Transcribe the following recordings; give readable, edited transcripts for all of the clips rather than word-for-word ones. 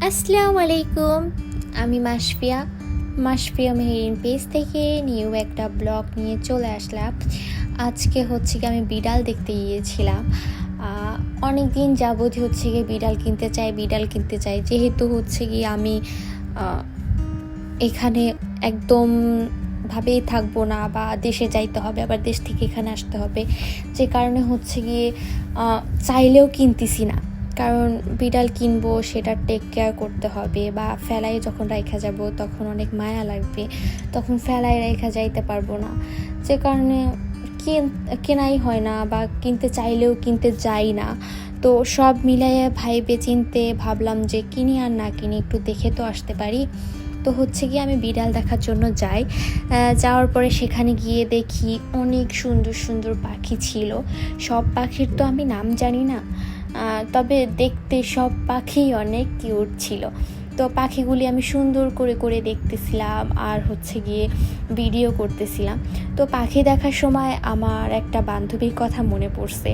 আসসালামু আলাইকুম। আমি মাশফিয়া মেহেরিন পেজ থেকে নিউ একটা ব্লগ নিয়ে চলে আসলাম। আজকে হচ্ছে কি আমি বিড়াল দেখতে গিয়েছিলাম। অনেক দিন যাবতই হচ্ছে গিয়ে বিড়াল কিনতে চাই যেহেতু হচ্ছে কি আমি এখানে একদম ভাবেই থাকবো না, বা দেশে যাইতে হবে, আবার দেশ থেকে এখানে আসতে হবে, যে কারণে হচ্ছে গিয়ে চাইলেও কিনতেছি না। কারণ বিড়াল কিনবো, সেটা টেক কেয়ার করতে হবে, বা ফেলাই যখন রাখা যাব তখন অনেক মায়া লাগবে, তখন ফেলাই রেখা যাইতে পারবো না, যে কারণে কেনাই হয় না, বা কিনতে চাইলেও কিনতে যাই না। তো সব মিলাইয়া ভাইবে চিনতে ভাবলাম যে কিনি আর না কিনি, একটু দেখে তো আসতে পারি। তো হচ্ছে গিয়ে আমি বিড়াল দেখার জন্য যাই। যাওয়ার পরে সেখানে গিয়ে দেখি অনেক সুন্দর সুন্দর পাখি ছিল। সব পাখির তো আমি নাম জানি না, তবে দেখতে সব পাখিই অনেক কিউট ছিল। তো পাখিগুলি আমি সুন্দর করে করে দেখতেছিলাম আর হচ্ছে গিয়ে ভিডিও করতেছিলাম। তো পাখি দেখার সময় আমার একটা বান্ধবীর কথা মনে পড়ছে।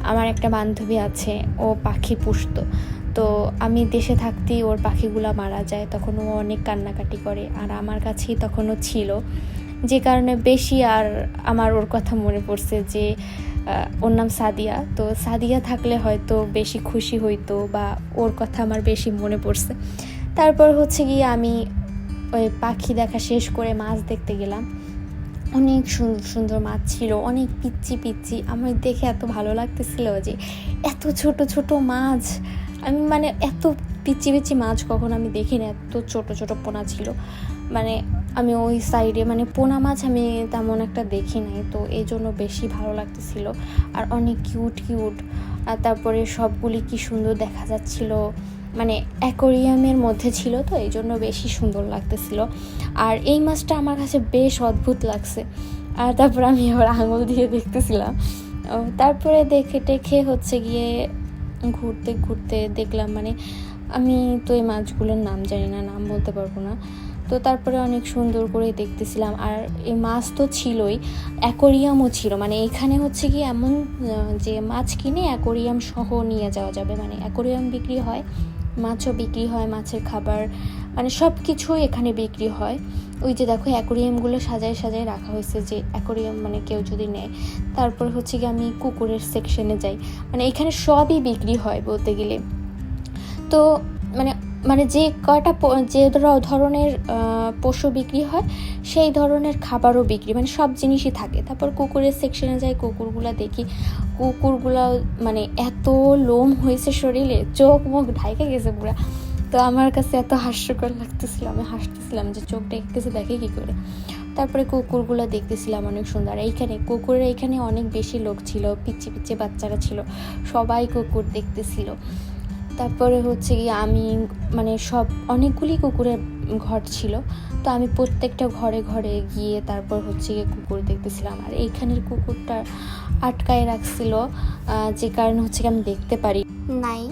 আমার একটা বান্ধবী আছে, ও পাখি পুষতো। তো আমি দেশে থাকতেই ওর পাখিগুলো মারা যায়, তখন ও অনেক কান্নাকাটি করে, আর আমার কাছেই তখনও ছিল, যে কারণে বেশি আর আমার ওর কথা মনে পড়ছে যে ওর নাম সাদিয়া। তো সাদিয়া থাকলে হয়তো বেশি খুশি হইতো, বা ওর কথা আমার বেশি মনে পড়ছে। তারপর হচ্ছে গিয়ে আমি ওই পাখি দেখা শেষ করে মাছ দেখতে গেলাম। অনেক সুন্দর সুন্দর মাছ ছিল, অনেক পিচ্ছি। আমার দেখে এত ভালো লাগতেছিল যে এত ছোট ছোট মাছ, আমি মানে এত পিচ্ছি মাছ কখনো আমি দেখি না, এত ছোট ছোট পোনা ছিল। মানে আমি ওই সাইডে মানে পোনা মাছ আমি তেমন একটা দেখি নাই, তো এই জন্য বেশি ভালো লাগতেছিল। আর অনেক কিউট। আর তারপরে সবগুলি কি সুন্দর দেখা যাচ্ছিল, মানে অ্যাকোরিয়ামের মধ্যে ছিল, তো এই জন্য বেশি সুন্দর লাগতেছিল। আর এই মাছটা আমার কাছে বেশ অদ্ভুত লাগছে। আর তারপর আমি আবার আঙুল দিয়ে দেখতেছিলাম। তারপরে দেখে হচ্ছে গিয়ে ঘুরতে দেখলাম, মানে আমি তো এই মাছগুলোর নাম জানি না, নাম বলতে পারবো না। তো তারপরে অনেক সুন্দর করে দেখতেছিলাম। আর এই মাছ তো ছিলই, অ্যাকোরিয়ামও ছিল। মানে এখানে হচ্ছে কি এমন যে মাছ কিনে অ্যাকোরিয়াম সহ নিয়ে যাওয়া যাবে, মানে অ্যাকোরিয়াম বিক্রি হয়, মাছও বিক্রি হয়, মাছের খাবার, মানে সব কিছুই এখানে বিক্রি হয়। ওই যে দেখো অ্যাকোরিয়ামগুলো সাজায় রাখা হয়েছে, যে অ্যাকোরিয়াম মানে কেউ যদি নেয়। তারপর হচ্ছে কি আমি কুকুরের সেকশনে যাই, মানে এখানে সবই বিক্রি হয় বলতে গেলে। তো মানে মানে যে কয়টা যে ধরনের পশু বিক্রি হয় সেই ধরনের খাবারও বিক্রি, মানে সব জিনিসই থাকে। তারপর কুকুরের সেকশনে যাই, কুকুরগুলো দেখি। কুকুরগুলো মানে এত লোম হয়েছে শরীরে, চোখ মুখ ঢাইকে গেছে পুরা। তো আমার কাছে এত হাস্যকর লাগতেছিল, আমি হাসতেছিলাম যে চোখ ঢেকে গেছে, দেখে কী করে। তারপরে কুকুরগুলো দেখতেছিলাম অনেক সুন্দর। এইখানে অনেক বেশি লোক ছিল, পিচ্ছি বাচ্চারা ছিল, সবাই কুকুর দেখতেছিল। তারপরে হচ্ছে গিয়ে আমি মানে অনেকগুলি কুকুরের ঘর ছিল, তো আমি প্রত্যেকটা ঘরে গিয়ে তারপর হচ্ছে গিয়ে কুকুর দেখতেছিলাম। আর এইখানের কুকুরটা আটকায় রাখছিল, যে কারণে হচ্ছে কি আমি দেখতে পারি নাই।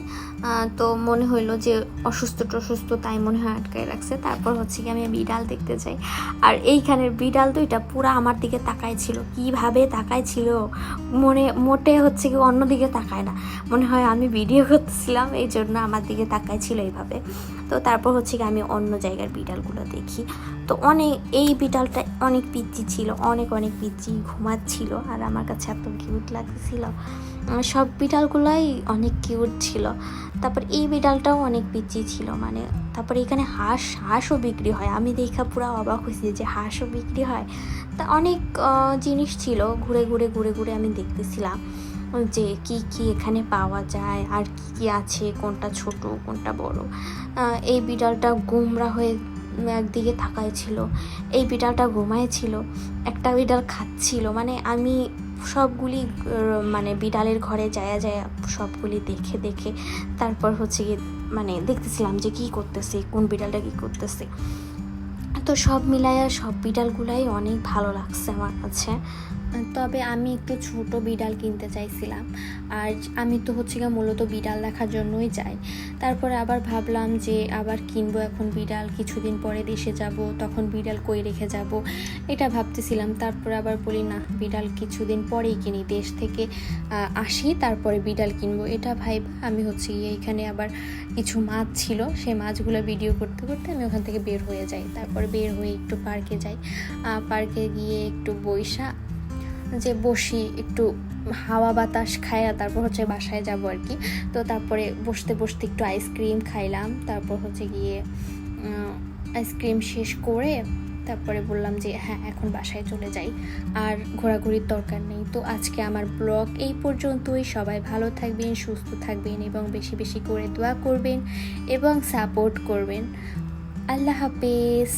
তো মনে হইলো যে অসুস্থ, তাই মনে হয় আটকায় রাখছে। তারপর হচ্ছে কি আমি বিড়াল দেখতে যাই, আর এইখানের বিড়াল দুইটা পুরো আমার দিকে তাকায় ছিল। কীভাবে তাকায় ছিল, মোটে হচ্ছে কি অন্যদিকে তাকায় না, মনে হয় আমি ভিডিও করতেছিলাম এই জন্য আমার দিকে তাকায় ছিল এইভাবে। তো তারপর হচ্ছে কি আমি অন্য জায়গার বিড়ালগুলো দেখি। তো এই বিড়ালটা অনেক পিচ্ছি ছিল, অনেক পিচ্ছি, ঘুমাচ্ছিল, আর আমার কাছে এত কিউট লাগছিল। সব বিড়ালগুলাই অনেক কিউট ছিল। তারপর এই বিড়ালটাও অনেক পিচ্ছি ছিল। মানে তারপরে এখানে হাঁসও বিক্রি হয়, আমি দেখা পুরো অবাক হয়েছি যে হাঁসও বিক্রি হয়। তা অনেক জিনিস ছিল, ঘুরে আমি দেখতেছিলাম যে কি এখানে পাওয়া যায়, আর কি আছে, কোনটা ছোট কোনটা বড়। এই বিড়ালটা গোমরা হয়ে একদিকে তাকায় ছিল, এই বিড়ালটা ঘুমায়, একটা বিড়াল খাচ্ছিল। মানে আমি সবগুলি মানে বিড়ালের ঘরে যায় সবগুলি দেখে তারপর হচ্ছে গিয়ে মানে দেখতেছিলাম যে কী করতেছে, কোন বিড়ালটা কী করতেছে। তো সব মিলাইয়া সব বিড়ালগুলাই অনেক ভালো লাগছে আমার কাছে। তবে আমি একটু ছোট বিড়াল কিনতে চাইছিলাম। আর আমি তো হচ্ছে গিয়ে মূলত বিড়াল দেখার জন্যই যাই। তারপরে আবার ভাবলাম যে আবার কিনবো এখন বিড়াল, কিছুদিন পরে দেশে যাব, তখন বিড়াল কই রেখে যাব, এটা ভাবতেছিলাম। তারপরে আবার বলি না, বিড়াল কিছুদিন পরেই কিনি, দেশ থেকে আসি তারপরে বিড়াল কিনবো। এটা ভাই আমি হচ্ছে গিয়ে এখানে আবার কিছু মাছ ছিল, সেই মাছগুলো ভিডিও করতে করতে আমি ওখান থেকে বের হয়ে যাই। তারপরে বের হয়ে একটু পার্কে যাই, পার্কে গিয়ে একটু বসি, একটু হাওয়া বাতাস খাইয়া তারপর হচ্ছে বাসায় যাব আর কি। তো তারপরে বসতে বসতে একটু আইসক্রিম খাইলাম, তারপর হচ্ছে গিয়ে আইসক্রিম শেষ করে তারপরে বললাম যে হ্যাঁ এখন বাসায় চলে যাই, আর ঘোরাঘুরির দরকার নেই। তো আজকে আমার ব্লগ এই পর্যন্তই। সবাই ভালো থাকবেন, সুস্থ থাকবেন এবং বেশি বেশি করে দোয়া করবেন এবং সাপোর্ট করবেন। আল্লাহ হাফেজ।